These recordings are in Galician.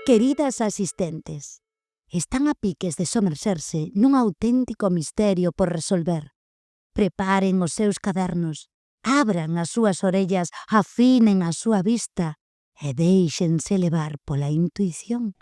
Queridas asistentes, están a piques de somerxerse nun auténtico misterio por resolver. Preparen os seus cadernos, abran as súas orellas, afinen a súa vista e déixense levar pola intuición.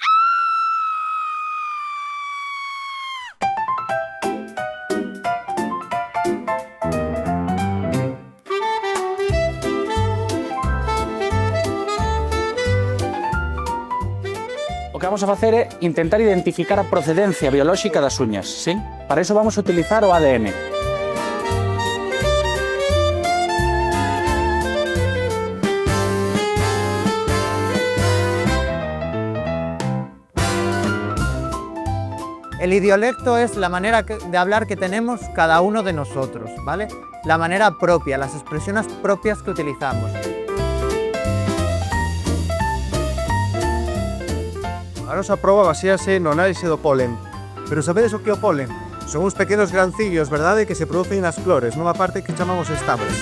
O que vamos a facer é intentar identificar a procedencia biolóxica das uñas, sí? Para iso vamos a utilizar o ADN. El idiolecto es la manera de hablar que tenemos cada uno de nosotros, ¿vale? La manera propia, las expresiones propias que utilizamos. A nosa proba basease no análise do polen. Pero sabedes o que é o polen? Son uns pequenos grancillos, verdade, que se producen nas flores, nunha parte que chamamos estabres.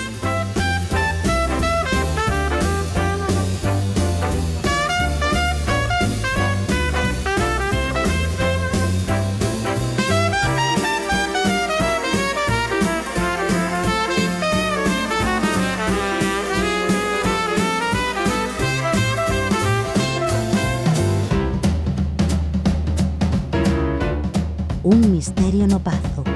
Un misterio no pazo.